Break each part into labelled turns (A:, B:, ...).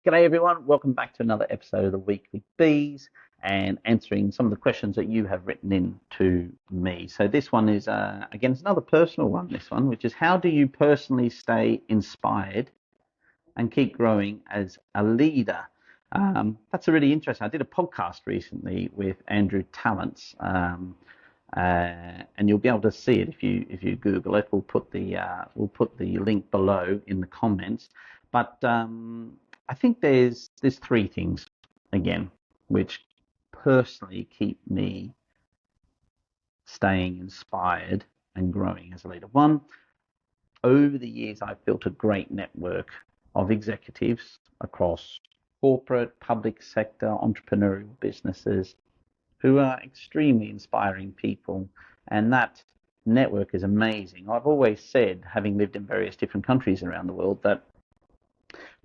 A: G'day everyone, welcome back to another episode of the Weekly Bees and answering some of the questions that you have written in to me. So this one is, again, it's another personal one, this one, which is how do you personally stay inspired and keep growing as a leader? That's a really interesting. I did a podcast recently with Andrew Tallents, and you'll be able to see it if you Google it. We'll put the link below in the comments. But I think there's three things again which personally keep me staying inspired and growing as a leader. One, over the years, I've built a great network of executives across corporate, public sector, entrepreneurial businesses who are extremely inspiring people. And that network is amazing. I've always said, having lived in various different countries around the world, that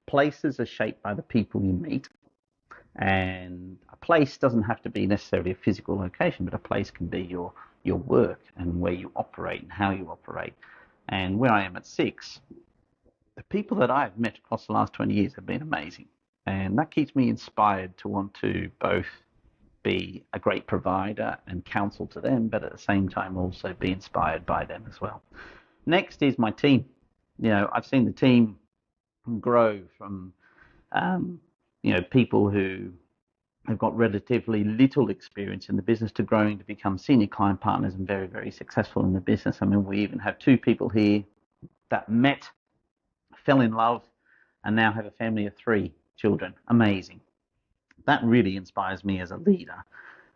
A: places are shaped by the people you meet. And a place doesn't have to be necessarily a physical location, but a place can be your work and where you operate and how you operate. And where I am at Six, the people that I've met across the last 20 years have been amazing. And that keeps me inspired to want to both be a great provider and counsel to them, but at the same time also be inspired by them as well. Next is my team. I've seen the team grow from, people who have got relatively little experience in the business to growing to become senior client partners and very, very successful in the business. I mean, we even have two people here that met, fell in love, and now have a family of 3 children. Amazing. That really inspires me as a leader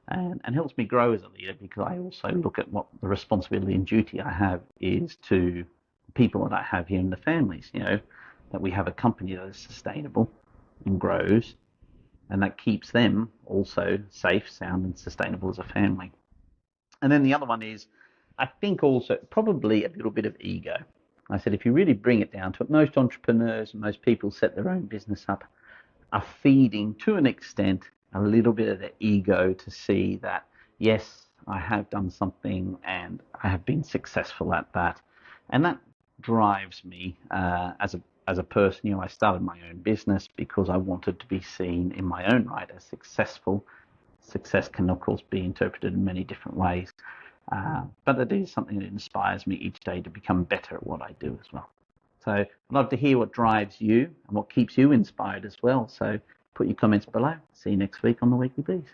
A: and helps me grow as a leader, because I also look at what the responsibility and duty I have is to people that I have here in the families, that we have a company that is sustainable and grows, and that keeps them also safe, sound, and sustainable as a family. And then the other one is, I think also probably a little bit of ego. I said, if you really bring it down to it, most entrepreneurs and most people set their own business up are feeding, to an extent, a little bit of their ego to see that, yes, I have done something and I have been successful at that. And that drives me as a person. I started my own business because I wanted to be seen in my own right as successful. Success can, of course, be interpreted in many different ways. But it is something that inspires me each day to become better at what I do as well. So I'd love to hear what drives you and what keeps you inspired as well. So put your comments below. See you next week on the Weekly Bees.